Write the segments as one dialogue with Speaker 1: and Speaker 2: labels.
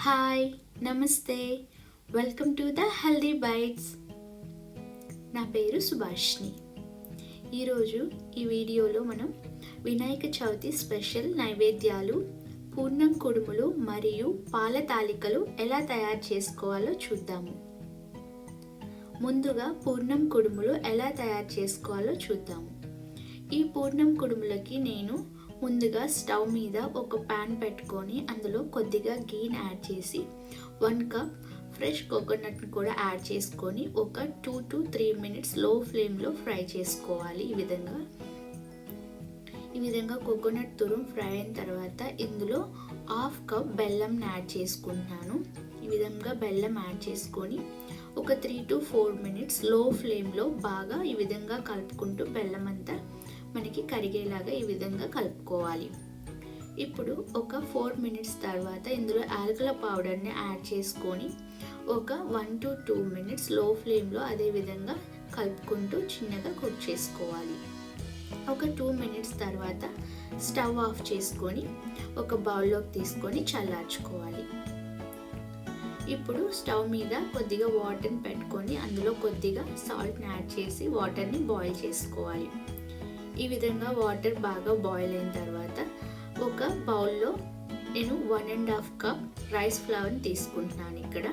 Speaker 1: Hi, నమస్తే, welcome to the healthy bites. నా పేరు సుభాష్ని. ఈరోజు ఈ వీడియోలో మనం వినాయక చవితి స్పెషల్ నైవేద్యాలు పూర్ణం కుడుములు మరియు పాల తాలికలు ఎలా తయారు చేసుకోవాలో చూద్దాము. ముందుగా పూర్ణం కుడుములు ఎలా తయారు చేసుకోవాలో చూద్దాము. ఈ పూర్ణం కుడుములకి నేను ముందుగా స్టవ్ మీద ఒక ప్యాన్ పెట్టుకొని అందులో కొద్దిగా గీని యాడ్ చేసి 1 కప్ ఫ్రెష్ కోకోనట్ని కూడా యాడ్ చేసుకొని ఒక 2 to 3 minutes లో ఫ్లేమ్లో ఫ్రై చేసుకోవాలి. ఈ విధంగా కోకోనట్ తురుము ఫ్రై అయిన తర్వాత ఇందులో 1/2 కప్ బెల్లం యాడ్ చేసుకుంటున్నాను. ఈ విధంగా బెల్లం యాడ్ చేసుకొని ఒక 3 to 4 minutes లో ఫ్లేమ్లో బాగా ఈ విధంగా కలుపుకుంటూ బెల్లం అంతా మనకి కరిగేలాగా ఈ విధంగా కలుపుకోవాలి. ఇప్పుడు ఒక 4 minutes తర్వాత ఇందులో యాలకుల పౌడర్ని యాడ్ చేసుకొని ఒక 1 to 2 minutes లో ఫ్లేమ్లో అదే విధంగా కలుపుకుంటూ చిన్నగా కుక్ చేసుకోవాలి. ఒక 2 minutes తర్వాత స్టవ్ ఆఫ్ చేసుకొని ఒక బౌల్లోకి తీసుకొని చల్లార్చుకోవాలి. ఇప్పుడు స్టవ్ మీద కొద్దిగా వాటర్ని పెట్టుకొని అందులో కొద్దిగా సాల్ట్ని యాడ్ చేసి వాటర్ని బాయిల్ చేసుకోవాలి. ఈ విధంగా వాటర్ బాగా బాయిల్ అయిన తర్వాత ఒక బౌల్లో నేను 1.5 కప్ రైస్ ఫ్లవర్ని తీసుకుంటున్నాను. ఇక్కడ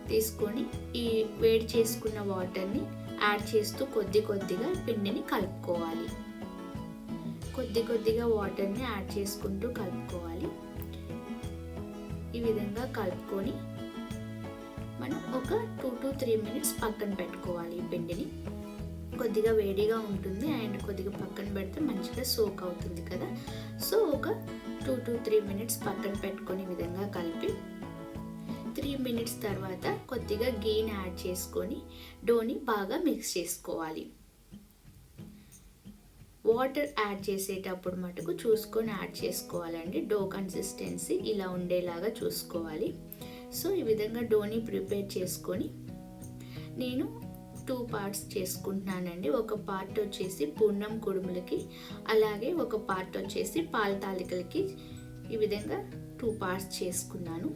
Speaker 1: తీసుకొని ఈ వేడి చేసుకున్న వాటర్ని యాడ్ చేస్తూ కొద్దిగా పిండిని కలుపుకోవాలి. కొద్దిగా వాటర్ని యాడ్ చేసుకుంటూ కలుపుకోవాలి. ఈ విధంగా కలుపుకొని మనం ఒక 2 to 3 minutes పక్కన పెట్టుకోవాలి. ఈ పిండిని కొద్దిగా వేడిగా ఉంటుంది అండ్ కొద్దిగా పక్కన పెడితే మంచిగా సోక్ అవుతుంది కదా. సో ఒక 2 to 3 minutes పక్కన పెట్టుకొని ఈ విధంగా కలిపి 3 minutes తర్వాత కొద్దిగా గీని యాడ్ చేసుకొని డోని బాగా మిక్స్ చేసుకోవాలి. వాటర్ యాడ్ చేసేటప్పుడు మటుకు చూసుకొని యాడ్ చేసుకోవాలండి. డో కన్సిస్టెన్సీ ఇలా ఉండేలాగా చూసుకోవాలి. సో ఈ విధంగా డోని ప్రిపేర్ చేసుకొని నేను 2 parts చేసుకుంటున్నానండి. ఒక పార్ట్ వచ్చేసి పూర్ణం కుడుములకి, అలాగే ఒక పార్ట్ వచ్చేసి పాల తాలికలకి. ఈ విధంగా 2 parts చేసుకున్నాను.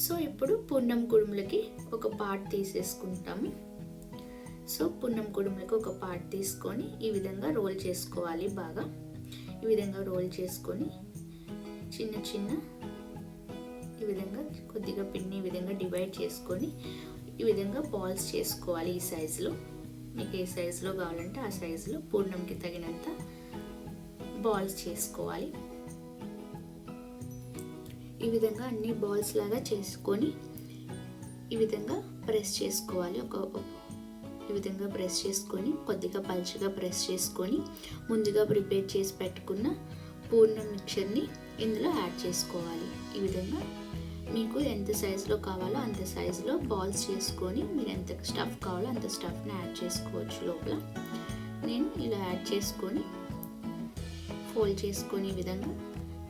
Speaker 1: సో ఇప్పుడు పూర్ణం కుడుములకి ఒక పార్ట్ తీసేసుకుంటాము. సో పూర్ణం కుడుములకి ఒక పార్ట్ తీసుకొని ఈ విధంగా రోల్ చేసుకోవాలి. బాగా ఈ విధంగా రోల్ చేసుకొని చిన్న ఈ విధంగా కొద్దిగా పిండి ఈ విధంగా డివైడ్ చేసుకొని ఈ విధంగా బాల్స్ చేసుకోవాలి. ఈ సైజులో మీకు ఏ సైజులో కావాలంటే ఆ సైజులో పూర్ణంకి తగినంత బాల్స్ చేసుకోవాలి. ఈ విధంగా అన్ని బాల్స్ లాగా చేసుకొని ఈ విధంగా ప్రెస్ చేసుకోవాలి. ఈ విధంగా ప్రెస్ చేసుకొని కొద్దిగా పల్చగా ప్రెస్ చేసుకొని ముందుగా ప్రిపేర్ చేసి పెట్టుకున్న పూర్ణం మిక్చర్ని ఇందులో యాడ్ చేసుకోవాలి. ఈ విధంగా మీకు ఎంత సైజులో కావాలో అంత సైజులో బాల్స్ చేసుకొని మీరు ఎంత స్టఫ్ కావాలో అంత స్టఫ్ని యాడ్ చేసుకోవచ్చు. లోపల నేను ఇలా యాడ్ చేసుకొని ఫోల్డ్ చేసుకొని ఈ విధంగా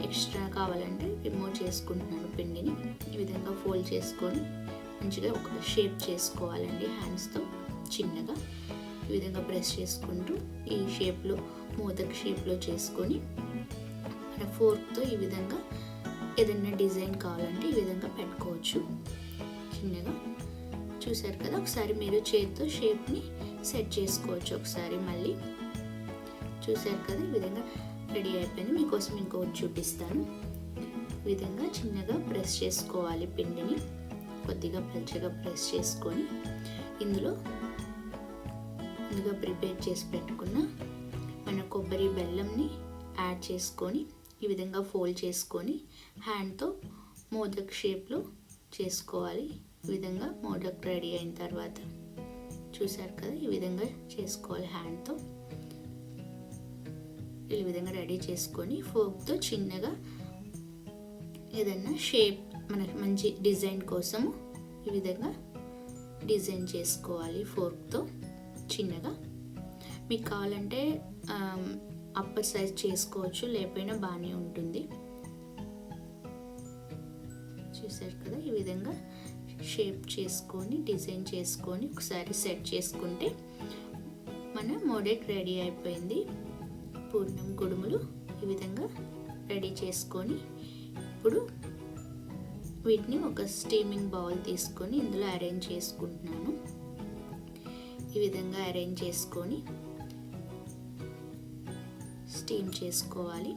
Speaker 1: ఎక్స్ట్రా కావాలంటే రిమూవ్ చేసుకుంటున్నాను పిండిని. ఈ విధంగా ఫోల్డ్ చేసుకొని మంచిగా ఒక షేప్ చేసుకోవాలండి. హ్యాండ్స్తో చిన్నగా ఈ విధంగా ప్రెస్ చేసుకుంటూ ఈ షేప్లో మోదక్ షేప్లో చేసుకొని మన ఫోర్క్తో ఈ విధంగా ఏదైనా డిజైన్ కావాలంటే ఈ విధంగా పెట్టుకోవచ్చు. చిన్నగా చూసారు కదా. ఒకసారి మీరు చేతితో షేప్ని సెట్ చేసుకోవచ్చు. ఒకసారి మళ్ళీ చూసారు కదా. ఈ విధంగా రెడీ అయిపోయింది. మీకోసం ఇంకొకటి చూపిస్తాను. ఈ విధంగా చిన్నగా ప్రెస్ చేసుకోవాలి. పిండిని కొద్దిగా పల్చగా ప్రెస్ చేసుకొని ఇందులో ముందుగా ప్రిపేర్ చేసి పెట్టుకున్న మన కొబ్బరి బెల్లంని యాడ్ చేసుకొని ఈ విధంగా ఫోల్డ్ చేసుకొని హ్యాండ్తో మోదక్ షేప్లో చేసుకోవాలి. ఈ విధంగా మోదక్ రెడీ అయిన తర్వాత చూసారు కదా. ఈ విధంగా చేసుకోవాలి. హ్యాండ్తో ఈ విధంగా రెడీ చేసుకొని ఫోర్క్తో చిన్నగా ఏదన్నా షేప్ మనకి మంచి డిజైన్ కోసము ఈ విధంగా డిజైన్ చేసుకోవాలి. ఫోర్క్తో చిన్నగా మీకు కావాలంటే అప్పర్ సైజ్ చేసుకోవచ్చు, లేకపోయినా బాగానే ఉంటుంది. చూసారు కదా. ఈ విధంగా షేప్ చేసుకొని డిజైన్ చేసుకొని ఒకసారి సెట్ చేసుకుంటే మన మోడెక్ రెడీ అయిపోయింది. పూర్ణం కుడుములు ఈ విధంగా రెడీ చేసుకొని ఇప్పుడు వీటిని ఒక స్టీమింగ్ బౌల్ తీసుకొని ఇందులో అరేంజ్ చేసుకుంటున్నాను. ఈ విధంగా అరేంజ్ చేసుకొని స్టీమ్ చేసుకోవాలి.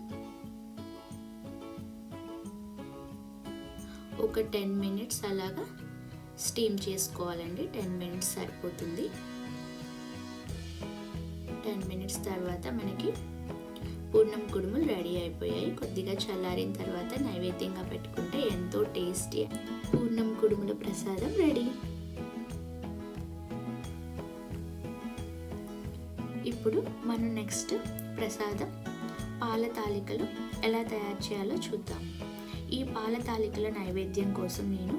Speaker 1: ఒక 10 మినిట్స్ అలాగా స్టీమ్ చేసుకోవాలండి. 10 మినిట్స్ సరిపోతుంది. 10 మినిట్స్ తర్వాత మనకి పూర్ణం కుడుములు రెడీ అయిపోయాయి. కొద్దిగా చల్లారిన తర్వాత నైవేద్యంగా పెట్టుకుంటే ఎంతో టేస్టీ పూర్ణం కుడుముల ప్రసాదం రెడీ. ఇప్పుడు మనం నెక్స్ట్ ప్రసాదం పాల తాలికలు ఎలా తయారు చేయాలో చూద్దాం. ఈ పాల తాలికల నైవేద్యం కోసం నేను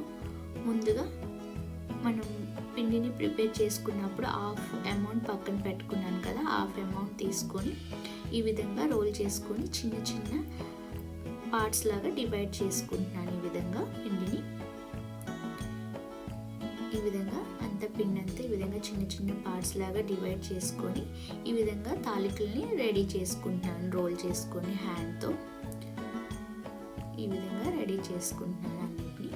Speaker 1: ముందుగా మనం పిండిని ప్రిపేర్ చేసుకున్నప్పుడు హాఫ్ అమౌంట్ పక్కన పెట్టుకున్నాను కదా, హాఫ్ అమౌంట్ తీసుకొని ఈ విధంగా రోల్ చేసుకొని చిన్న చిన్న పార్ట్స్ లాగా డివైడ్ చేసుకుంటున్నాను. ఈ విధంగా పిండిని ఈ విధంగా పిండి అంతా ఈ విధంగా చిన్న చిన్న పార్ట్స్ లాగా డివైడ్ చేసుకొని ఈ విధంగా తాలికల్ని రెడీ చేసుకుంటున్నాను. రోల్ చేసుకొని హ్యాండ్తో ఈ విధంగా రెడీ చేసుకుంటున్నాను అన్నిటిని.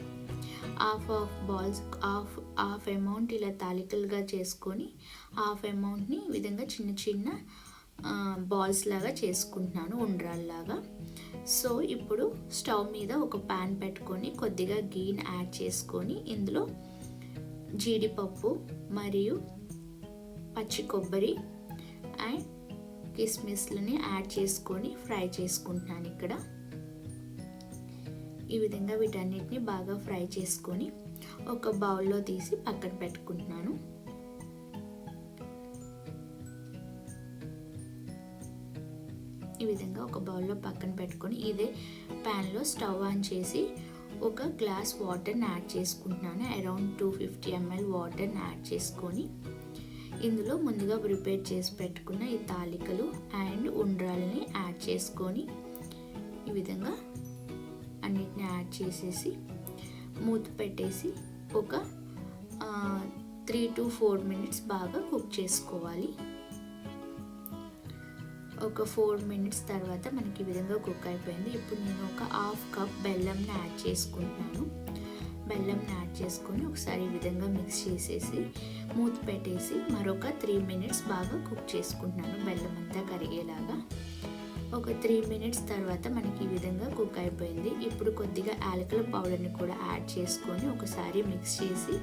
Speaker 1: హాఫ్ అమౌంట్ ఇలా తాలికలుగా చేసుకొని హాఫ్ అమౌంట్ని ఈ విధంగా చిన్న చిన్న బాల్స్ లాగా చేసుకుంటున్నాను, ఉండ్రాల్లాగా. సో ఇప్పుడు స్టవ్ మీద ఒక ప్యాన్ పెట్టుకొని కొద్దిగా గీని యాడ్ చేసుకొని ఇందులో జీడిపప్పు మరియు పచ్చి కొబ్బరి అండ్ కిస్మిస్లని యాడ్ చేసుకొని ఫ్రై చేసుకుంటున్నాను. ఇక్కడ ఈ విధంగా వీటన్నిటిని బాగా ఫ్రై చేసుకొని ఒక బౌల్లో తీసి పక్కన పెట్టుకుంటున్నాను. ఈ విధంగా ఒక బౌల్లో పక్కన పెట్టుకొని ఇదే ప్యాన్లో స్టవ్ ఆన్ చేసి ఒక గ్లాస్ వాటర్ని యాడ్ చేసుకుంటున్నాను. అరౌండ్ 250 ml వాటర్ని యాడ్ చేసుకొని ఇందులో ముందుగా ప్రిపేర్ చేసి పెట్టుకున్న ఈ తాలికలు అండ్ ఉండ్రాలని యాడ్ చేసుకొని ఈ విధంగా అన్నిటిని యాడ్ చేసేసి మూత పెట్టేసి ఒక 3 to 4 మినిట్స్ బాగా కుక్ చేసుకోవాలి. ఒక 4 మినిట్స్ తర్వాత మనకి ఈ విధంగా కుక్ అయిపోయింది. ఇప్పుడు నేను ఒక హాఫ్ కప్ బెల్లంని యాడ్ చేసుకుంటున్నాను. బెల్లంని యాడ్ చేసుకొని ఒకసారి ఈ విధంగా మిక్స్ చేసేసి మూత పెట్టేసి మరొక 3 మినిట్స్ బాగా కుక్ చేసుకుంటున్నాను, బెల్లం అంతా కరిగేలాగా. ఒక 3 మినిట్స్ తర్వాత మనకి ఈ విధంగా కుక్ అయిపోయింది. ఇప్పుడు కొద్దిగా యాలకుల పౌడర్ని కూడా యాడ్ చేసుకొని ఒకసారి మిక్స్ చేసి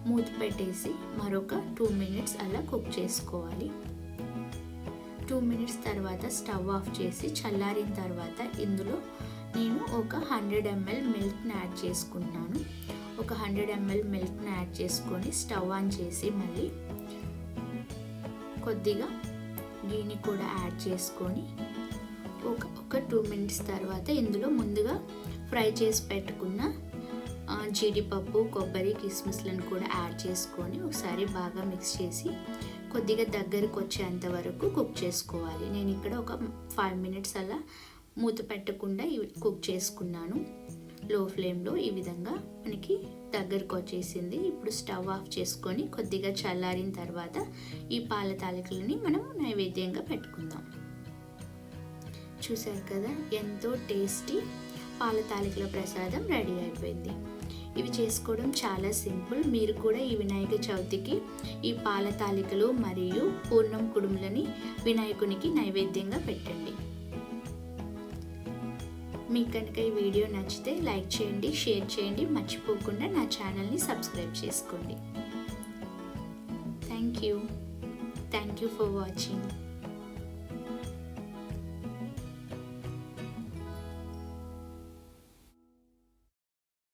Speaker 1: మూత పెట్టేసి మరొక 2 మినిట్స్ అలా కుక్ చేసుకోవాలి. 2 మినిట్స్ తర్వాత స్టవ్ ఆఫ్ చేసి చల్లారిన తర్వాత ఇందులో నేను ఒక 100 ml మిల్క్ని యాడ్ చేసుకుంటున్నాను. ఒక 100 ml మిల్క్ని యాడ్ చేసుకొని స్టవ్ ఆన్ చేసి మళ్ళీ కొద్దిగా గీని కూడా యాడ్ చేసుకొని ఒక 2 మినిట్స్ తర్వాత ఇందులో ముందుగా ఫ్రై చేసి పెట్టుకున్న జీడిపప్పు, కొబ్బరి, కిస్మిస్లను కూడా యాడ్ చేసుకొని ఒకసారి బాగా మిక్స్ చేసి కొద్దిగా దగ్గరకు వచ్చేంత వరకు కుక్ చేసుకోవాలి. నేను ఇక్కడ ఒక 5 మినిట్స్ అలా మూత పెట్టకుండా కుక్ చేసుకున్నాను లో ఫ్లేమ్లో. ఈ విధంగా మనకి దగ్గరకు వచ్చేసింది. ఇప్పుడు స్టవ్ ఆఫ్ చేసుకొని కొద్దిగా చల్లారిన తర్వాత ఈ పాల తాలికలని మనం నైవేద్యంగా పెట్టుకుందాం. చూసారు కదా, ఎంతో టేస్టీ పాల తాలికల ప్రసాదం రెడీ అయిపోయింది. ఇవి చేసుకోవడం చాలా సింపుల్. మీరు కూడా ఈ వినాయక చవితికి ఈ పాల తాలికలు మరియు పూర్ణం కుడుములని వినాయకునికి నైవేద్యంగా పెట్టండి. మీకు కనుక ఈ వీడియో నచ్చితే లైక్ చేయండి, షేర్ చేయండి, మర్చిపోకుండా నా ఛానల్ని సబ్స్క్రైబ్ చేసుకోండి. Thank you for watching.